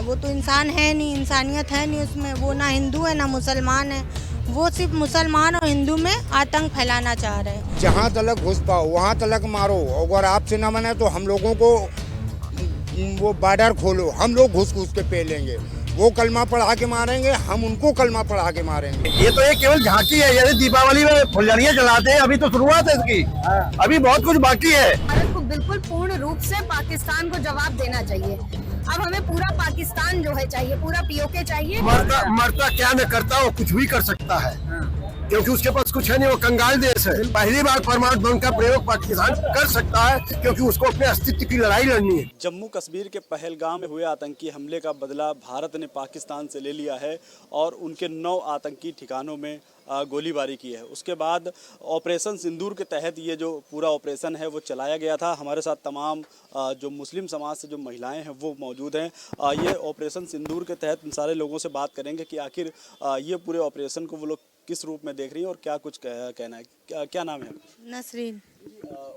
वो तो इंसान है नहीं, इंसानियत है नहीं उसमें। वो ना हिंदू है ना मुसलमान है, वो सिर्फ मुसलमान और हिंदू में आतंक फैलाना चाह रहे हैं। जहाँ तलक घुस पाओ वहाँ तलक मारो, अगर आपसे न बने तो हम लोगों को वो बॉर्डर खोलो, हम लोग घुस घुस के पे लेंगे। वो कलमा पढ़ा के मारेंगे, हम उनको कलमा पढ़ा के मारेंगे। ये तो एक केवल झांकी है, जैसे दीपावली में फुलझड़ियाँ जलाते हैं, अभी तो शुरुआत है इसकी। अभी बहुत कुछ बाकी है। भारत को बिल्कुल पूर्ण रूप से पाकिस्तान को जवाब देना चाहिए। अब हमें पूरा पाकिस्तान जो है चाहिए, पूरा पीओके चाहिए। मरता क्या न करता, वो कुछ भी कर सकता है, क्योंकि उसके पास कुछ है नहीं, वो कंगाल देश है। पहली बार परमाणु बम का प्रयोग पाकिस्तान कर सकता है, क्योंकि उसको अपने अस्तित्व की लड़ाई लड़नी है। जम्मू कश्मीर के पहलगाम में हुए आतंकी हमले का बदला भारत ने पाकिस्तान से ले लिया है और उनके 9 आतंकी ठिकानों में गोलीबारी की है। उसके बाद ऑपरेशन सिंदूर के तहत ये जो पूरा ऑपरेशन है वो चलाया गया था। हमारे साथ तमाम जो मुस्लिम समाज से जो महिलाएं हैं वो मौजूद हैं। ये ऑपरेशन सिंदूर के तहत इन सारे लोगों से बात करेंगे कि आखिर ये पूरे ऑपरेशन को वो लोग किस रूप में देख रही हैं और क्या कुछ कहना है। क्या नाम है? नसरीन।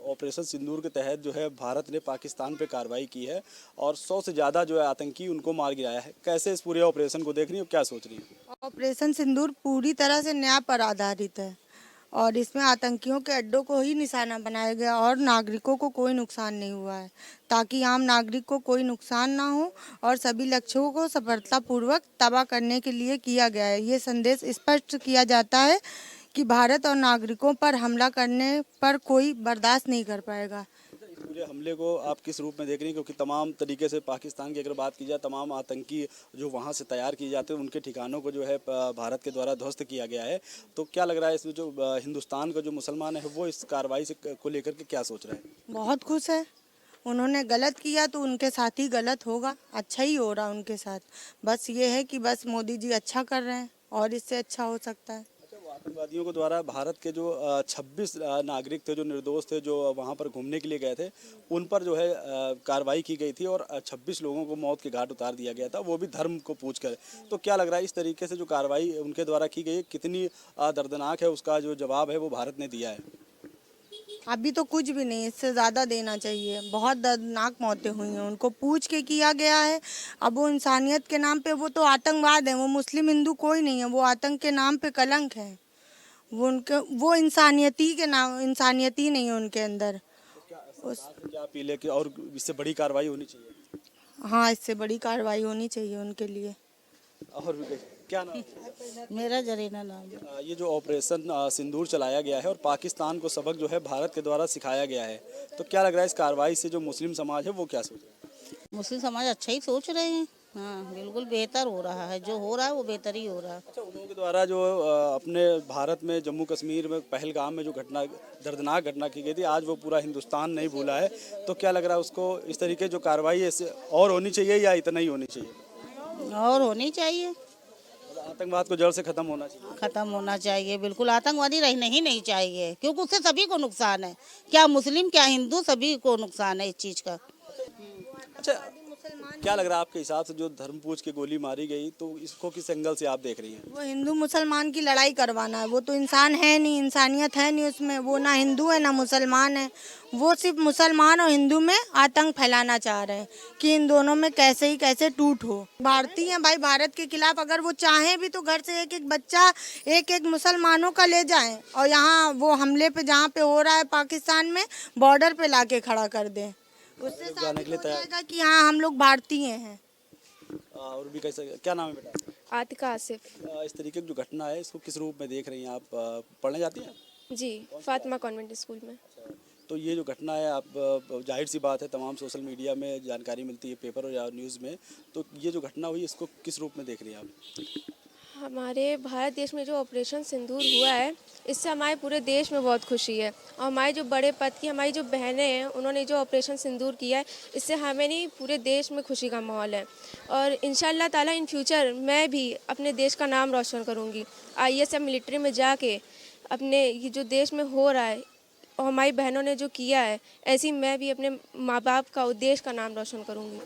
ऑपरेशन सिंदूर के तहत जो है भारत ने पाकिस्तान पे कार्रवाई की है और 100 से ज़्यादा जो है आतंकी उनको मार गिराया है। कैसे इस पूरे ऑपरेशन को देख रही हो, क्या सोच रही है? ऑपरेशन सिंदूर पूरी तरह से न्याय पर आधारित है और इसमें आतंकियों के अड्डों को ही निशाना बनाया गया और नागरिकों को कोई नुकसान नहीं हुआ है, ताकि आम नागरिक को कोई नुकसान ना हो और सभी लक्ष्यों को सफलतापूर्वक तबाह करने के लिए किया गया है। ये संदेश स्पष्ट किया जाता है कि भारत और नागरिकों पर हमला करने पर कोई बर्दाश्त नहीं कर पाएगा। इस पूरे हमले को आप किस रूप में देख रही हैं, क्योंकि तमाम तरीके से पाकिस्तान की अगर बात की जाए, तमाम आतंकी जो वहाँ से तैयार किए जाते हैं उनके ठिकानों को जो है भारत के द्वारा ध्वस्त किया गया है। तो क्या लग रहा है इसमें जो हिंदुस्तान का जो मुसलमान है वो इस कार्रवाई से को लेकर के क्या सोच रहे हैं? बहुत खुश है। उन्होंने गलत किया तो उनके साथ ही गलत होगा, अच्छा ही हो रहा है उनके साथ। बस ये है कि बस मोदी जी अच्छा कर रहे हैं और इससे अच्छा हो सकता है। आतंकवादियों के द्वारा भारत के जो 26 नागरिक थे जो निर्दोष थे, जो वहां पर घूमने के लिए गए थे, उन पर जो है कार्रवाई की गई थी और 26 लोगों को मौत के घाट उतार दिया गया था, वो भी धर्म को पूछकर। तो क्या लग रहा है इस तरीके से जो कार्रवाई उनके द्वारा की गई कितनी दर्दनाक है, उसका जो जवाब है वो भारत ने दिया है? अभी तो कुछ भी नहीं, इससे ज़्यादा देना चाहिए। बहुत दर्दनाक मौतें हुई हैं, उनको पूछ के किया गया है। अब वो इंसानियत के नाम पे वो तो आतंकवाद है, वो मुस्लिम हिंदू कोई नहीं है, वो आतंक के नाम पे कलंक है। वो इंसानियती के नाम, इंसानियती नहीं है उनके अंदर। क्या अपील है कि और इससे बड़ी कार्रवाई होनी चाहिए? हाँ, इससे बड़ी कार्रवाई होनी चाहिए उनके लिए। और भी क्या नाम है? मेरा जरीना नाम है। ये जो ऑपरेशन सिंदूर चलाया गया है और पाकिस्तान को सबक जो है भारत के द्वारा सिखाया गया है, तो क्या लग रहा है इस कार्रवाई से जो मुस्लिम समाज है वो क्या सोच रहा है? मुस्लिम समाज अच्छा ही सोच रहे हैं। हाँ, बिल्कुल बेहतर हो रहा है, जो हो रहा है वो बेहतर ही हो रहा है। अच्छा, उन लोगों के द्वारा जो अपने भारत में जम्मू कश्मीर में पहलगाम में जो घटना, दर्दनाक घटना की गई थी, आज वो पूरा हिंदुस्तान नहीं भूला है। तो क्या लग रहा है उसको इस तरीके जो कार्रवाई है इससे और होनी चाहिए या इतना ही होनी चाहिए? और होनी चाहिए। आतंकवाद को जड़ से खत्म होना चाहिए। खत्म होना चाहिए, बिल्कुल। आतंकवादी रहने ही नहीं चाहिए, क्योंकि उससे सभी को नुकसान है, क्या मुस्लिम क्या हिंदू, सभी को नुकसान है इस चीज़ का। अच्छा, क्या लग रहा है आपके हिसाब से जो धर्म पूछ के गोली मारी गई, तो इसको किस एंगल से आप देख रही हैं? वो हिंदू मुसलमान की लड़ाई करवाना है। वो तो इंसान है नहीं, इंसानियत है नहीं उसमें। वो ना हिंदू है ना मुसलमान है, वो सिर्फ मुसलमान और हिंदू में आतंक फैलाना चाह रहे हैं कि इन दोनों में कैसे ही कैसे टूट हो। भारतीय हैं भाई, भारत के खिलाफ अगर वो चाहें भी तो घर से एक एक बच्चा, एक एक मुसलमानों का ले जाएं और यहाँ वो हमले पे जहाँ पे हो रहा है पाकिस्तान में, बॉर्डर पे लाके खड़ा कर दें। उससे साबित हो जाएगा कि हाँ, हम लोग भारतीय हैं। और भी कैसे, क्या नाम है बेटा? आतिका आसिफ। इस तरीके की जो घटना है इसको किस रूप में देख रही हैं आप? पढ़ने जाती हैं? जी, फातिमा कॉन्वेंट स्कूल में। तो ये जो घटना है, आप जाहिर सी बात है तमाम सोशल मीडिया में जानकारी मिलती है, पेपर और या न्यूज़ में, तो ये जो घटना हुई इसको किस रूप में देख रही हैं आप? हमारे भारत देश में जो ऑपरेशन सिंदूर हुआ है, इससे हमारे पूरे देश में बहुत खुशी है और हमारे जो बड़े पद की हमारी जो बहनें हैं, उन्होंने जो ऑपरेशन सिंदूर किया है, इससे हमें नहीं पूरे देश में खुशी का माहौल है। और इंशाल्लाह ताला इन फ्यूचर मैं भी अपने देश का नाम रोशन करूँगी। IAS या मिलिट्री में जाके अपने ये जो देश में हो रहा है और हमारी बहनों ने जो किया है, ऐसे ही मैं भी अपने माँ बाप का और देश का नाम रोशन करूँगी।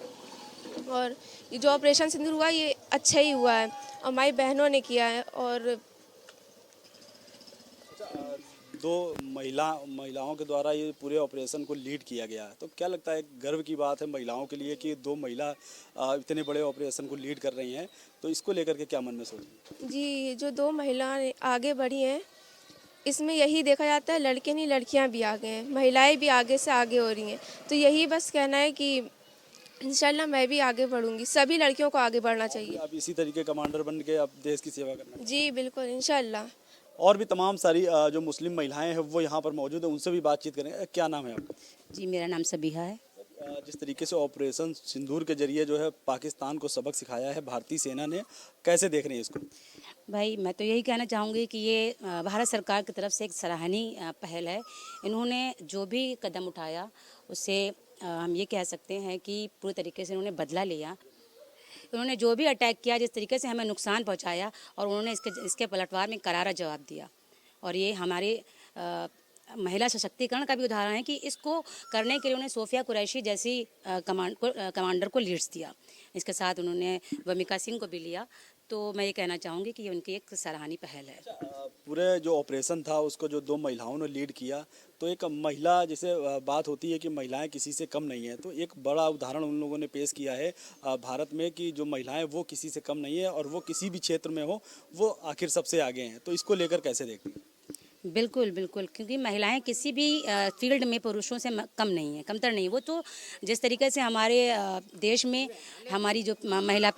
और ये जो ऑपरेशन सिंदूर हुआ ये अच्छा ही हुआ है और हमारी बहनों ने किया है। और दो महिलाओं के द्वारा ये पूरे ऑपरेशन को लीड किया गया है, तो क्या लगता है गर्व की बात है महिलाओं के लिए कि दो महिला इतने बड़े ऑपरेशन को लीड कर रही हैं, तो इसको लेकर के क्या मन में सोच? जी, जो दो महिलाएं आगे बढ़ी हैं, इसमें यही देखा जाता है लड़के नहीं लड़कियां भी आगे हैं, महिलाएं भी आगे से आगे हो रही हैं। तो यही बस कहना है कि इंशाल्लाह मैं भी आगे बढ़ूंगी, सभी लड़कियों को आगे बढ़ना चाहिए। आप इसी तरीके कमांडर बन के आप देश की सेवा करना। जी बिल्कुल, इंशाल्लाह। और भी तमाम सारी जो मुस्लिम महिलाएं हैं वो यहाँ पर मौजूद है, उनसे भी बातचीत करेंगे। क्या नाम है आपका? जी मेरा नाम सबीहा है। जिस तरीके से ऑपरेशन सिंदूर के जरिए जो है पाकिस्तान को सबक सिखाया है भारतीय सेना ने, कैसे देख रहे हैं इसको? भाई मैं तो यही कहना चाहूँगी कि ये भारत सरकार की तरफ से एक सराहनीय पहल है। इन्होंने जो भी कदम उठाया उससे हम ये कह सकते हैं कि पूरी तरीके से इन्होंने बदला लिया। उन्होंने जो भी अटैक किया, जिस तरीके से हमें नुकसान पहुंचाया, और उन्होंने इसके पलटवार में करारा जवाब दिया। और ये हमारे महिला सशक्तिकरण का भी उदाहरण है कि इसको करने के लिए उन्हें सोफिया कुरैशी जैसी कमांडर को लीड्स दिया। इसके साथ उन्होंने वमिका सिंह को भी लिया। तो मैं ये कहना चाहूँगी कि ये उनकी एक सराहनीय पहल है। पूरे जो ऑपरेशन था उसको जो दो महिलाओं ने लीड किया, तो एक महिला जैसे बात होती है कि महिलाएं किसी से कम नहीं है, तो एक बड़ा उदाहरण उन लोगों ने पेश किया है भारत में कि जो महिलाएं वो किसी से कम नहीं है और वो किसी भी क्षेत्र में हो वो आखिर सबसे आगे हैं। तो इसको लेकर कैसे देखते हैं? बिल्कुल बिल्कुल, क्योंकि महिलाएं किसी भी फील्ड में पुरुषों से कम नहीं है, कमतर नहीं। वो तो जिस तरीके से हमारे देश में हमारी जो महिला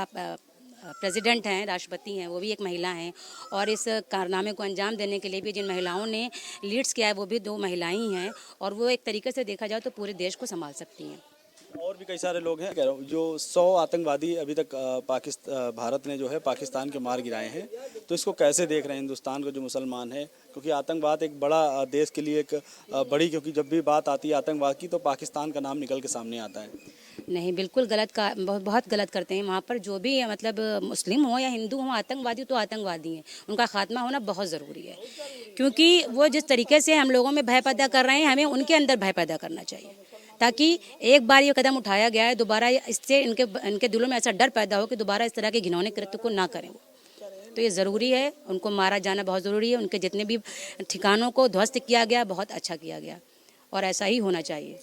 प्रेसिडेंट हैं, राष्ट्रपति हैं, वो भी एक महिला हैं। और इस कारनामे को अंजाम देने के लिए भी जिन महिलाओं ने लीड्स किया है वो भी दो महिलाएं ही हैं। और वो एक तरीके से देखा जाए तो पूरे देश को संभाल सकती हैं। और भी कई सारे लोग हैं, कह रहा हूँ, जो 100 आतंकवादी अभी तक भारत ने जो है पाकिस्तान के मार गिराए हैं, तो इसको कैसे देख रहे हैं हिंदुस्तान के जो मुसलमान हैं? क्योंकि आतंकवाद एक बड़ा देश के लिए एक बड़ी, क्योंकि जब भी बात आती है आतंकवाद की तो पाकिस्तान का नाम निकल के सामने आता है। नहीं, बिल्कुल गलत का बहुत गलत करते हैं। वहाँ पर जो भी मतलब मुस्लिम हो या हिंदू हो, आतंकवादी तो आतंकवादी हैं, उनका खात्मा होना बहुत ज़रूरी है। क्योंकि वो जिस तरीके से हम लोगों में भय पैदा कर रहे हैं, हमें उनके अंदर भय पैदा करना चाहिए, ताकि एक बार ये कदम उठाया गया है, दोबारा इससे इनके दिलों में ऐसा डर पैदा हो कि दोबारा इस तरह के घिनौने कृत्य को ना करें। तो ये ज़रूरी है, उनको मारा जाना बहुत ज़रूरी है। उनके जितने भी ठिकानों को ध्वस्त किया गया, बहुत अच्छा किया गया, और ऐसा ही होना चाहिए।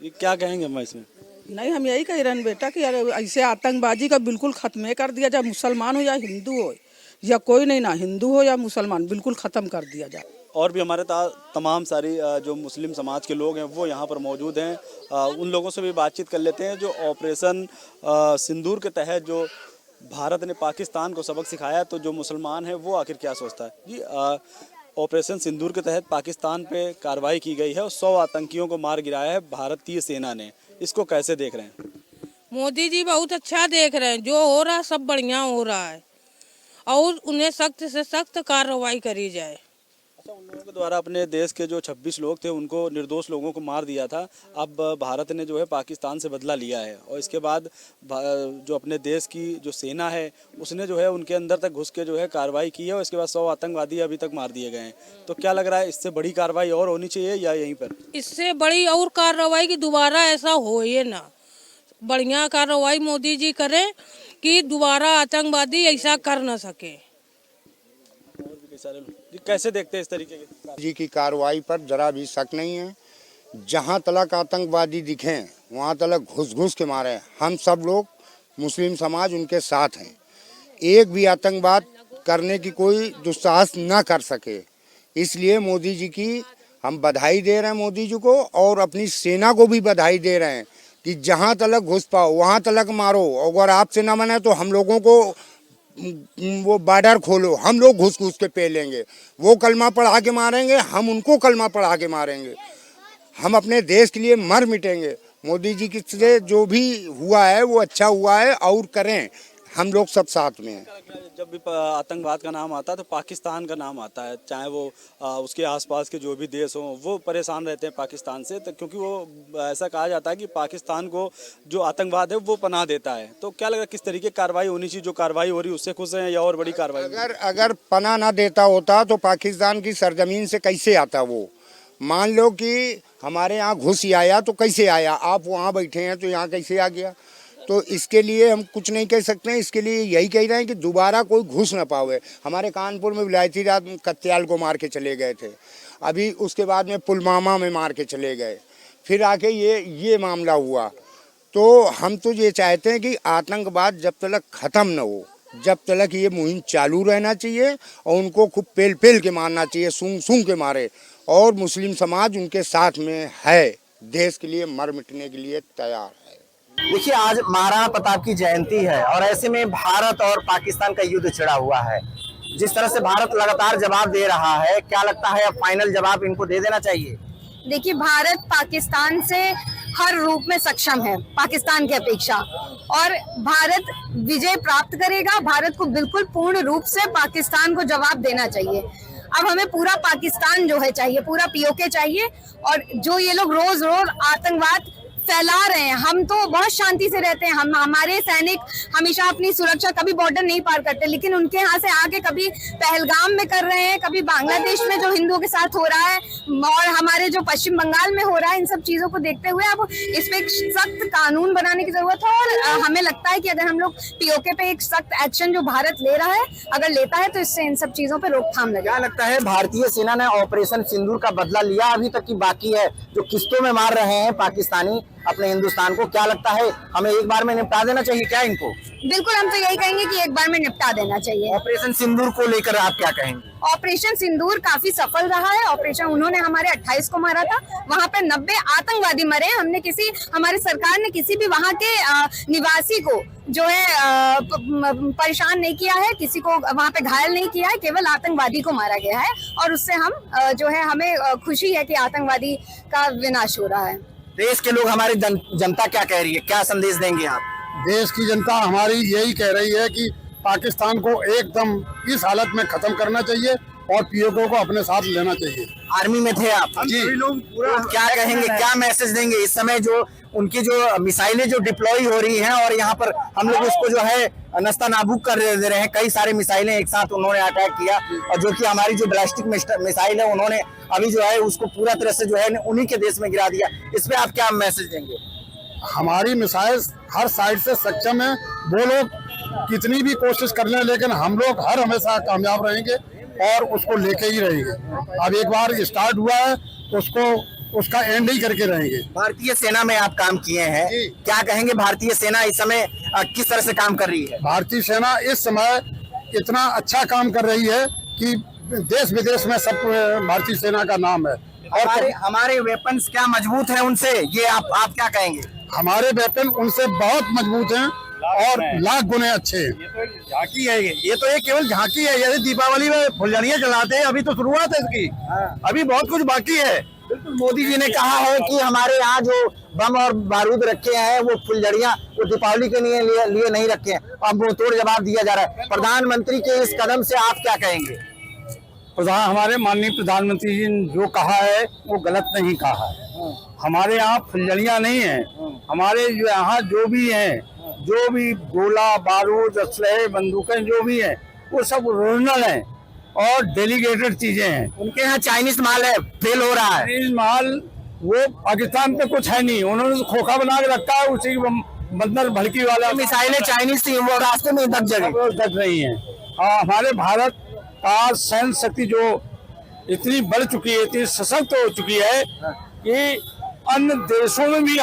ये क्या कहेंगे मैं इसमें? नहीं, हम यही कह रहे हैं बेटा कि यार ऐसे आतंकबाजी का बिल्कुल ख़त्म कर दिया जाए। मुसलमान हो या हिंदू हो या कोई नहीं, ना हिंदू हो या मुसलमान, बिल्कुल ख़त्म कर दिया जाए। और भी हमारे तमाम सारी जो मुस्लिम समाज के लोग हैं वो यहाँ पर मौजूद हैं। उन लोगों से भी बातचीत कर लेते हैं। जो ऑपरेशन सिंदूर के तहत जो भारत ने पाकिस्तान को सबक सिखाया, तो जो मुसलमान है वो आखिर क्या सोचता है? जी, ऑपरेशन सिंदूर के तहत पाकिस्तान पे कार्रवाई की गई है और 100 आतंकियों को मार गिराया है भारतीय सेना ने। इसको कैसे देख रहे हैं? मोदी जी बहुत अच्छा देख रहे हैं, जो हो रहा है सब बढ़िया हो रहा है, और उन्हें सख्त से सख्त कार्रवाई करी जाए। अच्छा, उन लोगों के द्वारा अपने देश के जो 26 लोग थे उनको, निर्दोष लोगों को मार दिया था। अब भारत ने जो है पाकिस्तान से बदला लिया है, और इसके बाद जो अपने देश की जो सेना है उसने जो है उनके अंदर तक घुस के जो है कार्रवाई की है, और इसके बाद 100 आतंकवादी अभी तक मार दिए गए हैं। तो क्या लग रहा है, इससे बड़ी कार्रवाई और होनी चाहिए या यहीं पर? इससे बड़ी और कार्रवाई की दोबारा ऐसा हो ही ना, बढ़िया कार्रवाई मोदी जी करे कि दोबारा आतंकवादी ऐसा कर न सके। जी, कैसे देखते हैं इस तरीके की जी की कार्रवाई पर जरा भी शक नहीं है। जहाँ तलक आतंकवादी दिखें वहाँ तलक घुस घुस के मारे। हम सब लोग मुस्लिम समाज उनके साथ हैं। एक भी आतंकवाद करने की कोई दुस्साहस न कर सके, इसलिए मोदी जी की हम बधाई दे रहे हैं, मोदी जी को, और अपनी सेना को भी बधाई दे रहे हैं कि जहाँ तलक घुस पाओ वहाँ तलक मारो। अगर आपसे न मने तो हम लोगों को वो बॉर्डर खोलो, हम लोग घुस घुस के पे लेंगे। वो कलमा पढ़ा के मारेंगे, हम उनको कलमा पढ़ा के मारेंगे। हम अपने देश के लिए मर मिटेंगे। मोदी जी की से जो भी हुआ है वो अच्छा हुआ है, और करें, हम लोग सब साथ में हैं। जब भी आतंकवाद का नाम आता है तो पाकिस्तान का नाम आता है, चाहे वो उसके आसपास के जो भी देश हों वो परेशान रहते हैं पाकिस्तान से, तो क्योंकि वो ऐसा कहा जाता है कि पाकिस्तान को जो आतंकवाद है वो पनाह देता है। तो क्या लगा किस तरीके की कार्रवाई होनी चाहिए? जो कार्रवाई हो रही है उससे खुश हैं या और बड़ी कार्रवाई? अगर पनाह ना देता होता तो पाकिस्तान की सरजमीन से कैसे आता? वो मान लो कि हमारे यहाँ घुस ही आया तो कैसे आया? आप वहाँ बैठे हैं तो यहाँ कैसे आ गया? तो इसके लिए हम कुछ नहीं कह सकते हैं। इसके लिए यही कह रहे हैं कि दोबारा कोई घुस ना पावे। हमारे कानपुर में विलायती रात कत्याल को मार के चले गए थे, अभी उसके बाद में पुलवामा में मार के चले गए, फिर आके ये मामला हुआ। तो हम तो ये चाहते हैं कि आतंकवाद जब तक ख़त्म न हो, जब तक ये मुहिम चालू रहना चाहिए और उनको खूब पेल पेल के मारना चाहिए, सूंघ सूंघ के मारे। और मुस्लिम समाज उनके साथ में है, देश के लिए मर मिटने के लिए तैयार है। देखिए, आज महाराणा प्रताप की जयंती है और ऐसे में भारत और पाकिस्तान का युद्ध छिड़ा हुआ है। जिस तरह से भारत लगातार जवाब दे रहा है, क्या लगता है अब फाइनल जवाब इनको दे देना चाहिए? देखिए, भारत पाकिस्तान से हर रूप में सक्षम है पाकिस्तान की अपेक्षा, और भारत विजय प्राप्त करेगा। भारत को बिल्कुल पूर्ण रूप से पाकिस्तान को जवाब देना चाहिए। अब हमें पूरा पाकिस्तान जो है चाहिए, पूरा पीओके चाहिए। और जो ये लोग रोज रोज आतंकवाद फैला रहे हैं, हम तो बहुत शांति से रहते हैं, हमारे सैनिक हमेशा अपनी सुरक्षा, कभी बॉर्डर नहीं पार करते, लेकिन उनके यहाँ से आके कभी पहलगाम में कर रहे हैं, कभी बांग्लादेश में जो हिंदुओं के साथ हो रहा है, और हमारे जो पश्चिम बंगाल में हो रहा है, इन सब चीजों को देखते हुए अब इस पे एक सख्त कानून बनाने की जरूरत है। और हमें लगता है कि अगर हम लोग पीओके पे एक सख्त एक्शन जो भारत ले रहा है, अगर लेता है, तो इससे इन सब चीजों पे रोकथाम लगेगा। क्या लगता है भारतीय सेना ने ऑपरेशन सिंदूर का बदला लिया अभी तक की बाकी है? जो किस्तों में मार रहे हैं पाकिस्तानी अपने हिंदुस्तान को, क्या लगता है हमें एक बार में निपटा देना चाहिए क्या इनको? बिल्कुल, हम तो यही कहेंगे कि एक बार में निपटा देना चाहिए। ऑपरेशन सिंदूर को लेकर आप क्या कहेंगे? ऑपरेशन सिंदूर काफी सफल रहा है। ऑपरेशन, उन्होंने हमारे 28 को मारा था, वहां पे 90 आतंकवादी मरे। हमने हमारी सरकार ने किसी भी वहां के निवासी को जो है परेशान नहीं किया है, किसी को वहां पे घायल नहीं किया है, केवल आतंकवादी को मारा गया है। और उससे हम जो है, हमें खुशी है कि आतंकवादी का विनाश हो रहा है। देश के लोग, हमारी जनता क्या कह रही है, क्या संदेश देंगे आप? देश की जनता हमारी यही कह रही है कि पाकिस्तान को एकदम इस हालत में खत्म करना चाहिए और पीओके को अपने साथ लेना चाहिए। आर्मी में थे आप जी, क्या कहेंगे, क्या मैसेज देंगे इस समय जो उनकी जो मिसाइलें जो डिप्लॉय हो रही हैं और यहाँ पर हम लोग उसको जो है नस्ता नाबूद कर दे रहे हैं? कई सारे मिसाइलें एक साथ उन्होंने अटैक किया, और जो कि हमारी जो बैलिस्टिक मिसाइल है उन्होंने अभी जो है उसको पूरा तरह से जो है उन्हीं के देश में गिरा दिया। इस पे आप क्या मैसेज देंगे? हमारी मिसाइल हर साइड से सक्षम है, वो लोग कितनी भी कोशिश कर लें, लेकिन हम लोग हर हमेशा कामयाब रहेंगे और उसको लेके ही रहेंगे। अब एक बार स्टार्ट हुआ है, उसका एंड ही करके रहेंगे। भारतीय सेना में आप काम किए हैं, क्या कहेंगे भारतीय सेना इस समय किस तरह से काम कर रही है? भारतीय सेना इस समय इतना अच्छा काम कर रही है कि देश विदेश में सब भारतीय सेना का नाम है। और हमारे वेपन्स क्या मजबूत है उनसे, ये आप क्या कहेंगे? हमारे वेपन उनसे बहुत मजबूत हैं और लाख गुने अच्छे हैं। ये तो झांकी है, ये तो एक केवल झांकी है। जैसे दीपावली में फुलझड़ियां जलाते हैं, अभी तो शुरुआत है इसकी, अभी बहुत कुछ बाकी है। बिल्कुल, मोदी जी ने कहा है कि हमारे यहाँ जो बम और बारूद रखे हैं वो फुलझड़ियां वो दीपावली के लिए नहीं रखे हैं। अब वो तोड़ जवाब दिया जा रहा है। प्रधानमंत्री के इस कदम से आप क्या कहेंगे? हमारे माननीय प्रधानमंत्री जी ने जो कहा है वो गलत नहीं कहा है। हमारे यहाँ फुलझड़ियां नहीं है, हमारे यहाँ जो भी हैं, जो भी गोला बारूद असलहे बंदूकें जो भी हैं वो सब ओरिजिनल हैं और डेलीगेटेड चीजें हैं। उनके यहाँ चाइनीज माल है, फेल हो रहा है। चाइनीज माल वो पाकिस्तान पे कुछ है नहीं, उन्होंने खोखा बना के रखा है, उसी बंदर भड़की वाला मिसाइलें चाइनीज थी, वो रास्ते में दब रही है। हमारे भारत का सैन्य शक्ति जो इतनी बढ़ चुकी है, इतनी सशक्त हो चुकी है कि अन्य देशों में भी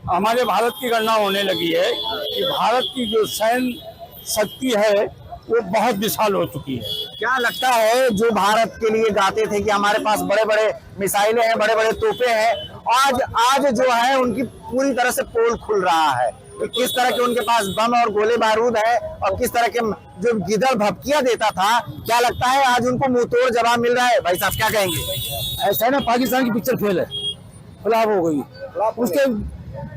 हमारे भारत की गणना होने लगी है कि भारत की जो सैन्य शक्ति है वो बहुत विशाल हो चुकी है। क्या लगता है जो भारत के लिए गाते थे कि हमारे पास बड़े बड़े मिसाइलें हैं, बड़े बड़े तोपे हैं, आज जो है उनकी पूरी तरह से पोल खुल रहा है? तो किस तरह के उनके पास बम और गोले बारूद है और किस तरह के जो गिदड़ भपकिया देता था, क्या लगता है आज उनको मुंहतोड़ जवाब मिल रहा है? भाई साहब क्या कहेंगे? ऐसा है ना, पाकिस्तान की पिक्चर फेल है, फ्लॉप हो गई। उसके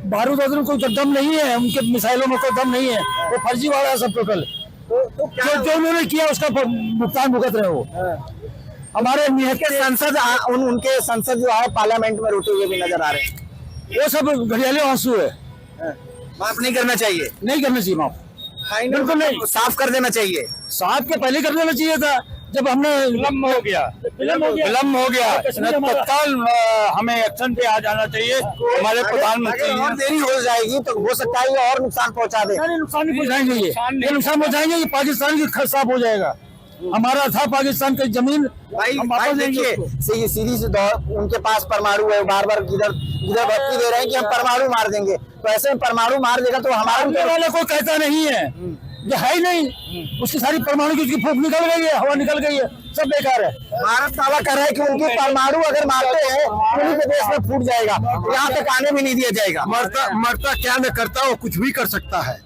बारूद वारूद कोई दम नहीं है, उनके मिसाइलों में कोई दम नहीं है, वो फर्जी वाला है सब टोटल। जो उन्होंने किया उसका भुगतान भुगत रहे हो। हमारे संसद उनके संसद जो है पार्लियामेंट में रोते हुए भी नजर आ रहे हैं, वो सब घड़ियाले आंसू है। माफ नहीं करना चाहिए, नहीं करना चाहिए माफ, बिल्कुल नहीं, साफ कर देना चाहिए। साफ के पहले कर देना चाहिए था, जब हमने विलम्ब हो गया तत्काल हमें एक्शन पे आ जाना चाहिए। हमारे प्रधानमंत्री और देरी हो जाएगी तो हो सकता है ये और नुकसान पहुंचा दे। नुकसान नहीं पहुंचाएंगे, ये नुकसान पहुंचाएंगे, ये पाकिस्तान की साफ हो जाएगा। हमारा था पाकिस्तान की जमीन। भाई देखिए सीधी सी दौर उनके पास परमाणु है, बार बार इधर भटकी दे रहे हैं कि हम परमाणु मार देंगे, तो ऐसे में परमाणु मार देगा तो हमारे वाले को कहता नहीं है, ये है ही नहीं, उसकी सारी परमाणु की उसकी फूंक निकल गई है, हवा निकल गई है, सब बेकार है। भारत दावा कर रहा है कि उनकी परमाणु अगर मारते हैं उन्हीं के देश में फूट जाएगा, यहाँ तक आने भी नहीं दिया जाएगा। मरता क्या न करता, वो कुछ भी कर सकता है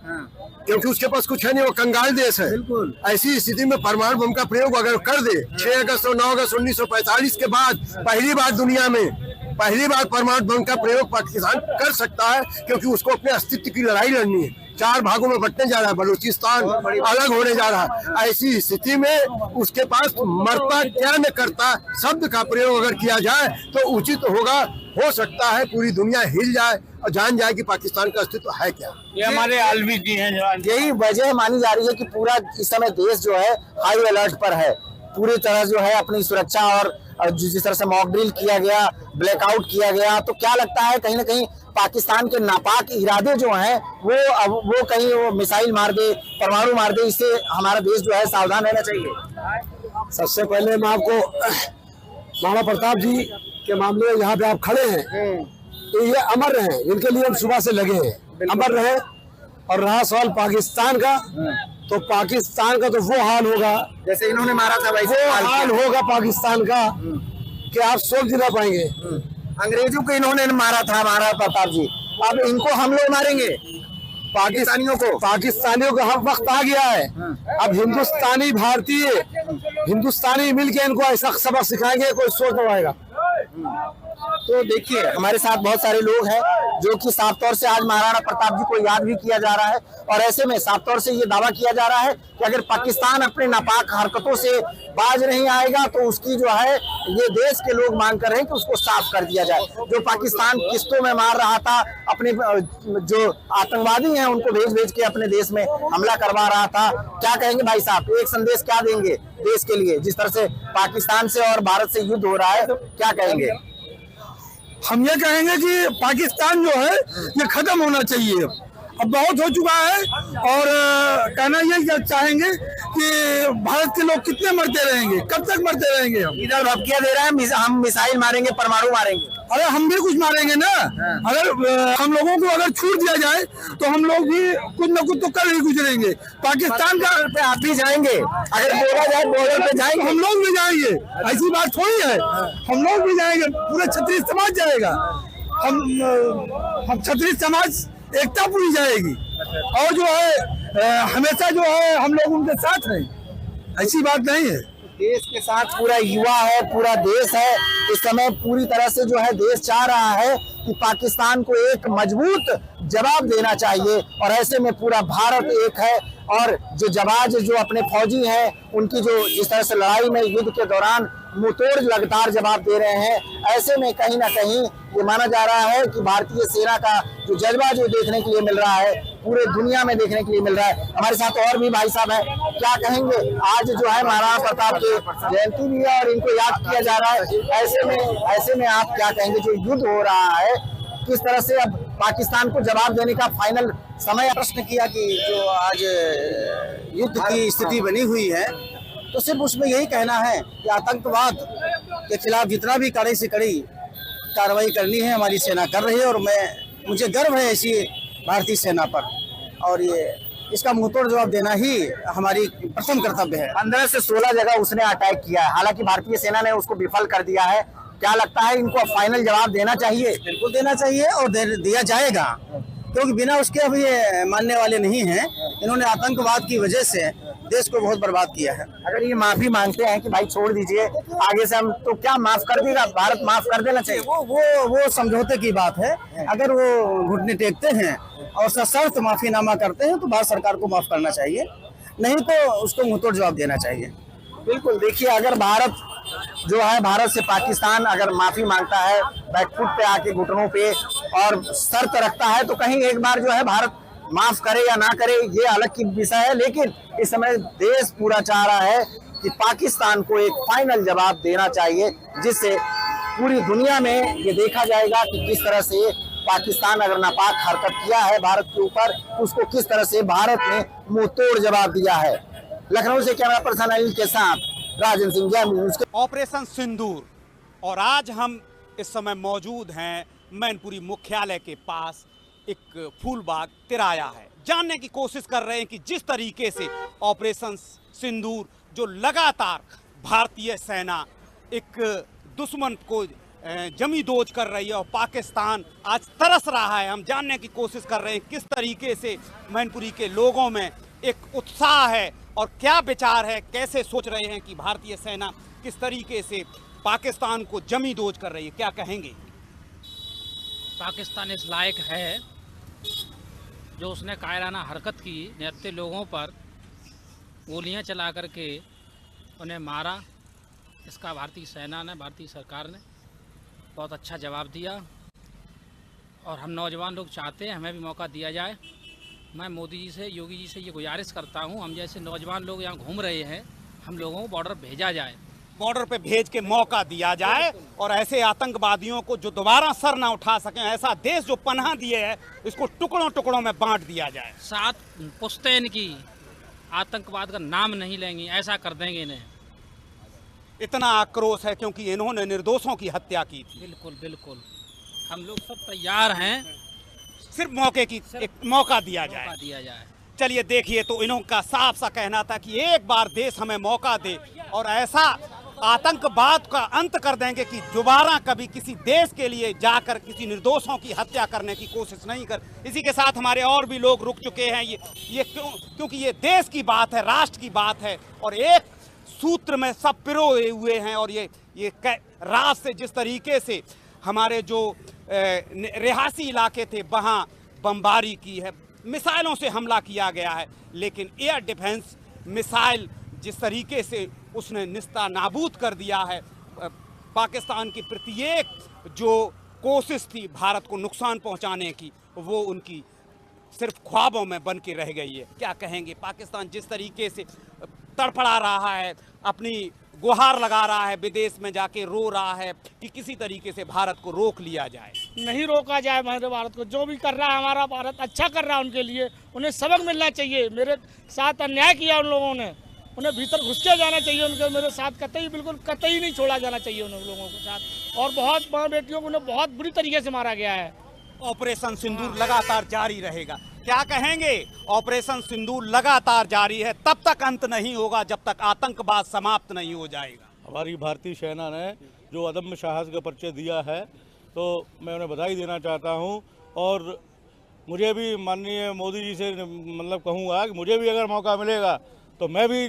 क्योंकि उसके पास कुछ है नहीं, वो कंगाल देश है। बिल्कुल ऐसी स्थिति में परमाणु बम का प्रयोग अगर कर दे 6 अगस्त और 9 अगस्त 1945 के बाद पहली बार दुनिया में परमाणु बम का प्रयोग पाकिस्तान कर सकता है, क्योंकि उसको अपने अस्तित्व की लड़ाई लड़नी है। 4 भागों में बंटने जा रहा है, बलूचिस्तान अलग होने जा रहा है। ऐसी स्थिति में उसके पास मरता क्या न करता शब्द का प्रयोग अगर किया जाए तो उचित होगा। हो सकता है पूरी दुनिया हिल जाए और जान जाए कि पाकिस्तान का अस्तित्व है क्या। ये हमारे आलवी जी हैं, यही वजह मानी जा रही है कि पूरा इस समय देश जो है हाई अलर्ट पर है, पूरी तरह जो है अपनी सुरक्षा और जिस तरह से मॉक ड्रिल किया गया, ब्लैकआउट किया गया, तो क्या लगता है कहीं ना कहीं पाकिस्तान के नापाक इरादे जो हैं वो कहीं वो मिसाइल मार दे, परमाणु मार दे, इससे हमारा देश जो है सावधान रहना चाहिए। सबसे पहले मैं आपको महाराणा प्रताप जी के मामले में यहाँ पे आप खड़े हैं, तो ये अमर रहे, इनके लिए हम सुबह से लगे हैं, अमर रहे। और रहा सवाल पाकिस्तान का, तो पाकिस्तान का तो वो हाल होगा जैसे इन्होंने मारा था भाई, वो हाल होगा पाकिस्तान का कि आप सोच नहीं पाएंगे। अंग्रेजों को इन्होंने मारा था महाराणा प्रताप जी, अब इनको हम लोग मारेंगे पाकिस्तानियों का हम वक्त आ गया है। अब हिंदुस्तानी भारतीय हिंदुस्तानी मिलके इनको ऐसा सबक सिखाएंगे कोई सोच नहीं पाएगा। तो देखिए हमारे साथ बहुत सारे लोग हैं जो कि साफ तौर से आज महाराणा प्रताप जी को याद भी किया जा रहा है, और ऐसे में साफ तौर से ये दावा किया जा रहा है कि अगर पाकिस्तान अपने नापाक हरकतों से बाज नहीं आएगा तो उसकी जो है ये देश के लोग मांग कर रहे हैं कि उसको साफ कर दिया जाए। जो पाकिस्तान किस्तों में मार रहा था, अपने जो आतंकवादी हैं उनको भेज के अपने देश में हमला करवा रहा था, क्या कहेंगे भाई साहब, एक संदेश क्या देंगे देश के लिए? जिस तरह से पाकिस्तान से और भारत से युद्ध हो रहा है, तो क्या कहेंगे? हम ये कहेंगे कि पाकिस्तान जो है ये खत्म होना चाहिए, अब बहुत हो चुका है। और कहना ये चाहेंगे कि भारत के लोग कितने मरते रहेंगे, कब तक मरते रहेंगे? हम इधर धमकियां दे रहा है हम मिसाइल मारेंगे, परमाणु मारेंगे। अरे हम भी कुछ मारेंगे ना, अगर हम लोगों को अगर छूट दिया जाए तो हम लोग भी कुछ न कुछ तो कर ही गुजरेंगे। पाकिस्तान का पे आप भी जाएंगे, अगर बोला जाए बॉर्डर पे जाएंगे, हम लोग भी जाएंगे, ऐसी बात थोड़ी है, हम लोग भी जाएंगे, पूरा क्षत्रिय समाज जाएगा। हम क्षत्रिय समाज एकता पूरी जाएगी, और जो है हमेशा जो है हम लोग उनके साथ हैं, ऐसी बात नहीं है। देश के साथ पूरा युवा है, पूरा देश है। इस समय पूरी तरह से जो है देश चाह रहा है कि पाकिस्तान को एक मजबूत जवाब देना चाहिए, और ऐसे में पूरा भारत एक है। और जो जवाज जो अपने फौजी हैं उनकी जो जिस तरह से लड़ाई में युद्ध के दौरान मुंहतोड़ लगातार जवाब दे रहे हैं, ऐसे में कहीं ना कहीं ये माना जा रहा है कि भारतीय सेना का जो जज्बा जो देखने के लिए मिल रहा है पूरे दुनिया में देखने के लिए मिल रहा है। हमारे साथ और भी भाई साहब हैं, क्या कहेंगे? आज जो है महाराणा प्रताप की जयंती भी है और इनको याद किया जा रहा है, ऐसे में आप क्या कहेंगे? जो युद्ध हो रहा है किस तरह से अब पाकिस्तान को जवाब देने का फाइनल समय? प्रश्न किया कि जो आज युद्ध की स्थिति बनी हुई है, तो सिर्फ उसमें यही कहना है कि आतंकवाद के खिलाफ जितना भी कड़ी से कड़ी कार्रवाई करनी है हमारी सेना कर रही है, और मुझे गर्व है ऐसी भारतीय सेना पर, और ये इसका मुंहतोड़ जवाब देना ही हमारी प्रथम कर्तव्य है। 15 से 16 जगह उसने अटैक किया है, हालांकि भारतीय सेना ने उसको विफल कर दिया है। क्या लगता है इनको फाइनल जवाब देना चाहिए? बिल्कुल देना चाहिए, और दिया जाएगा, क्योंकि बिना उसके अब ये मानने वाले नहीं हैं। इन्होंने आतंकवाद की वजह से देश को बहुत बर्बाद किया है। अगर ये माफी मांगते हैं कि भाई छोड़ दीजिए, आगे से हम, तो क्या माफ कर देगा भारत? माफ कर देना चाहिए। वो समझौते की बात है। अगर वो घुटने टेकते हैं और सशर्त माफीनामा करते हैं तो भारत सरकार को माफ करना चाहिए, नहीं तो उसको मुंहतोड़ जवाब देना चाहिए। बिल्कुल, देखिए अगर भारत जो है, भारत से पाकिस्तान अगर माफी मांगता है बैकफुट पे आके घुटनों पे और शर्त रखता है, तो कहीं एक बार जो है भारत माफ करे या ना करे ये अलग की विषय है। लेकिन इस समय देश पूरा चाह रहा है कि पाकिस्तान को एक फाइनल जवाब देना चाहिए, जिससे पूरी दुनिया में ये देखा जाएगा कि किस तरह से पाकिस्तान अगर नापाक हरकत किया है भारत के ऊपर, उसको किस तरह से भारत ने मुंह तोड़ जवाब दिया है। लखनऊ से कैमरा पर्सन अनिल के साथ राजन सिंह, जय न्यूज़। ऑपरेशन सिंदूर, और आज हम इस समय मौजूद हैं मैनपुरी मुख्यालय के पास एक फूलबाग तिराया है। जानने की कोशिश कर रहे हैं कि जिस तरीके से ऑपरेशन सिंदूर जो लगातार भारतीय सेना एक दुश्मन को जमी दोज कर रही है और पाकिस्तान आज तरस रहा है, हम जानने की कोशिश कर रहे हैं किस तरीके से मैनपुरी के लोगों में एक उत्साह है और क्या विचार है, कैसे सोच रहे हैं कि भारतीय सेना किस तरीके से पाकिस्तान को जमी दोज कर रही है, क्या कहेंगे? पाकिस्तान इस लायक है जो उसने कायराना हरकत की, निहत्थे लोगों पर गोलियां चला करके उन्हें मारा। इसका भारतीय सेना ने, भारतीय सरकार ने बहुत अच्छा जवाब दिया और हम नौजवान लोग चाहते हैं हमें भी मौका दिया जाए। मैं मोदी जी से, योगी जी से ये गुजारिश करता हूँ, हम जैसे नौजवान लोग यहाँ घूम रहे हैं, हम लोगों को बॉर्डर भेजा जाए, बॉर्डर पे भेज के मौका दिया जाए और ऐसे आतंकवादियों को जो दोबारा सर ना उठा सकें, ऐसा देश जो पनाह दिए है इसको टुकड़ों टुकड़ों में बांट दिया जाए। 7 पुश्तैन की आतंकवाद का नाम नहीं लेंगी, ऐसा कर देंगे इन्हें। इतना आक्रोश है क्योंकि इन्होंने निर्दोषों की हत्या की थी। बिल्कुल बिल्कुल, हम लोग सब तैयार हैं, सिर्फ मौके की एक मौका दिया जाए। चलिए देखिए, तो इनका साफ सा कहना था कि एक बार देश हमें मौका दे और ऐसा आतंकवाद का अंत कर देंगे कि दोबारा कभी किसी देश के लिए जाकर किसी निर्दोषों की हत्या करने की कोशिश नहीं कर। इसी के साथ हमारे और भी लोग रुक चुके हैं। ये क्योंकि ये देश की बात है, राष्ट्र की बात है और एक सूत्र में सब पिरोए हुए हैं और ये रात से जिस तरीके से हमारे जो रिहासी इलाके थे वहाँ बमबारी की है, मिसाइलों से हमला किया गया है, लेकिन एयर डिफेंस मिसाइल जिस तरीके से उसने निस्ता नाबूद कर दिया है, पाकिस्तान की प्रत्येक जो कोशिश थी भारत को नुकसान पहुंचाने की, वो उनकी सिर्फ ख्वाबों में बन के रह गई है। क्या कहेंगे? पाकिस्तान जिस तरीके से तड़फड़ा रहा है, अपनी गुहार लगा रहा है, विदेश में जाके रो रहा है कि किसी तरीके से भारत को रोक लिया जाए। नहीं रोका जाए हमारे भारत को, जो भी कर रहा है हमारा भारत अच्छा कर रहा है, उनके लिए उन्हें सबक मिलना चाहिए। मेरे साथ अन्याय किया उन लोगों ने, उन्हें भीतर घुस के जाना चाहिए, उनके मेरे साथ कतई नहीं छोड़ा जाना चाहिए उन लोगों के साथ। और बहुत माँ बेटियों को उन्हें बहुत बुरी तरीके से मारा गया है। ऑपरेशन सिंदूर लगातार जारी रहेगा, क्या कहेंगे? ऑपरेशन सिंदूर लगातार जारी है, तब तक अंत नहीं होगा जब तक आतंकवाद समाप्त नहीं हो जाएगा। हमारी भारतीय सेना ने जो अदम्य साहस का परिचय दिया है, तो मैं उन्हें बधाई देना चाहता हूं और मुझे भी माननीय मोदी जी से मतलब कहूँगा कि मुझे भी अगर मौका मिलेगा तो मैं भी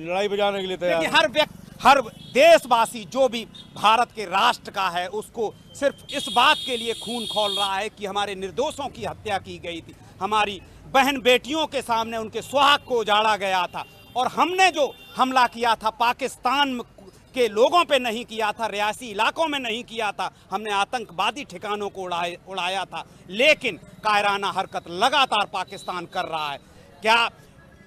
लड़ाई बजाने के लिए तैयार हूं। हर देशवासी जो भी भारत के राष्ट्र का है उसको सिर्फ इस बात के लिए खून खौल रहा है कि हमारे निर्दोषों की हत्या की गई थी, हमारी बहन बेटियों के सामने उनके सुहाग को उजाड़ा गया था और हमने जो हमला किया था पाकिस्तान के लोगों पे नहीं किया था, रियासी इलाकों में नहीं किया था, हमने आतंकवादी ठिकानों को उड़ाया था। लेकिन कायराना हरकत लगातार पाकिस्तान कर रहा है। क्या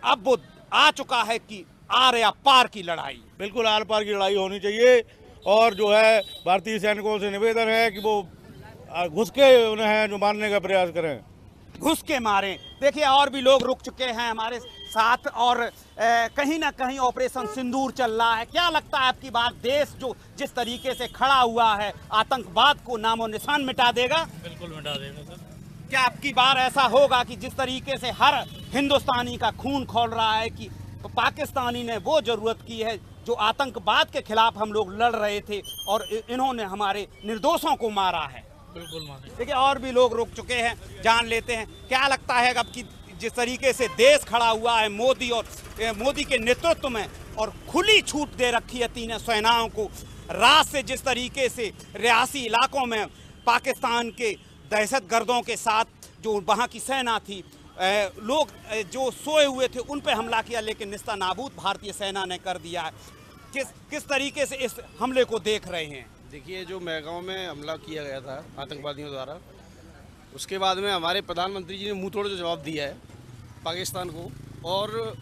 अब वो आ चुका है कि आर या पार की लड़ाई? बिल्कुल आर पार की लड़ाई होनी चाहिए और जो है भारतीय सैनिकों से निवेदन है कि वो घुस के उन्हें जो मारने का प्रयास करें, घुस के मारें। देखिए और भी लोग रुक चुके हैं हमारे साथ और कहीं ना कहीं ऑपरेशन सिंदूर चल रहा है। क्या लगता है आपकी बात, देश जो जिस तरीके से खड़ा हुआ है आतंकवाद को नामो निशान मिटा देगा? बिल्कुल मिटा देगा सर। क्या आपकी बार ऐसा होगा कि जिस तरीके से हर हिंदुस्तानी का खून खौल रहा है कि पाकिस्तानी ने वो जरूरत की है जो आतंकवाद के खिलाफ हम लोग लड़ रहे थे और इन्होंने हमारे निर्दोषों को मारा है? बिल्कुल मारे। देखिए और भी लोग रुक चुके हैं, जान लेते हैं क्या लगता है अब कि जिस तरीके से देश खड़ा हुआ है मोदी और मोदी के नेतृत्व में और खुली छूट दे रखी है तीनों सेनाओं को, रात से जिस तरीके से रियासी इलाकों में पाकिस्तान के दहशतगर्दों के साथ जो वहाँ की सेना थी, लोग जो सोए हुए थे उन पे हमला किया, लेकिन निस्ता नाबूद भारतीय सेना ने कर दिया है। किस तरीके से इस हमले को देख रहे हैं? देखिए, जो मेहगांव में हमला किया गया था आतंकवादियों द्वारा, उसके बाद में हमारे प्रधानमंत्री जी ने मुंह तोड़ जवाब दिया है पाकिस्तान को। और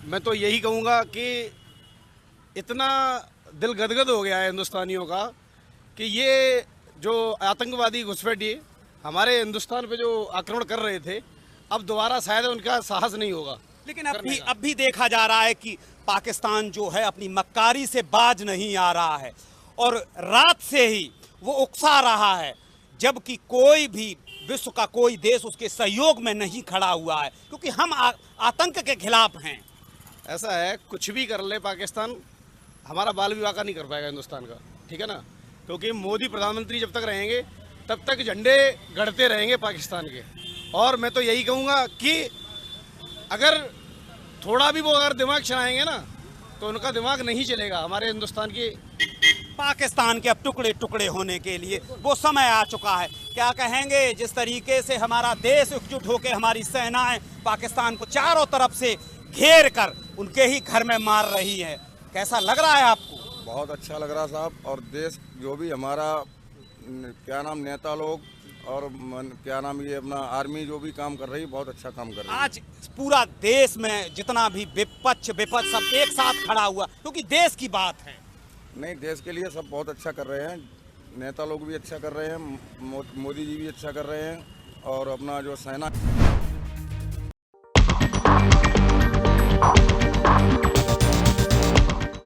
मैं तो यही कहूँगा कि इतना दिल गदगद हो गया है हिंदुस्तानियों का कि ये जो आतंकवादी घुसपैठिए हमारे हिंदुस्तान पे जो आक्रमण कर रहे थे, अब दोबारा शायद उनका साहस नहीं होगा। लेकिन अब भी देखा जा रहा है कि पाकिस्तान जो है अपनी मक्कारी से बाज नहीं आ रहा है और रात से ही वो उकसा रहा है, जबकि कोई भी विश्व का कोई देश उसके सहयोग में नहीं खड़ा हुआ है, क्योंकि हम आतंक के खिलाफ हैं। ऐसा है, कुछ भी कर ले पाकिस्तान, हमारा बाल विवाह का नहीं कर पाएगा हिंदुस्तान का, ठीक है ना, क्योंकि मोदी प्रधानमंत्री जब तक रहेंगे तब तक झंडे गड़ते रहेंगे पाकिस्तान के। और मैं तो यही कहूँगा कि अगर थोड़ा भी वो अगर दिमाग चलाएंगे ना तो उनका दिमाग नहीं चलेगा हमारे हिंदुस्तान की। पाकिस्तान के अब टुकड़े टुकड़े होने के लिए वो समय आ चुका है। क्या कहेंगे, जिस तरीके से हमारा देश एकजुट होकर हमारी सेनाएं पाकिस्तान को चारों तरफ से घेर कर उनके ही घर में मार रही है, कैसा लग रहा है आपको? बहुत अच्छा लग रहा साहब। और देश जो भी हमारा क्या नाम नेता लोग और क्या नाम ये अपना आर्मी जो भी काम कर रही है, बहुत अच्छा काम कर रही है। आज पूरा देश में जितना भी विपक्ष सब एक साथ खड़ा हुआ, क्योंकि देश की बात है। नहीं, देश के लिए सब बहुत अच्छा कर रहे हैं, नेता लोग भी अच्छा कर रहे हैं, मोदी जी भी अच्छा कर रहे हैं और अपना जो सेना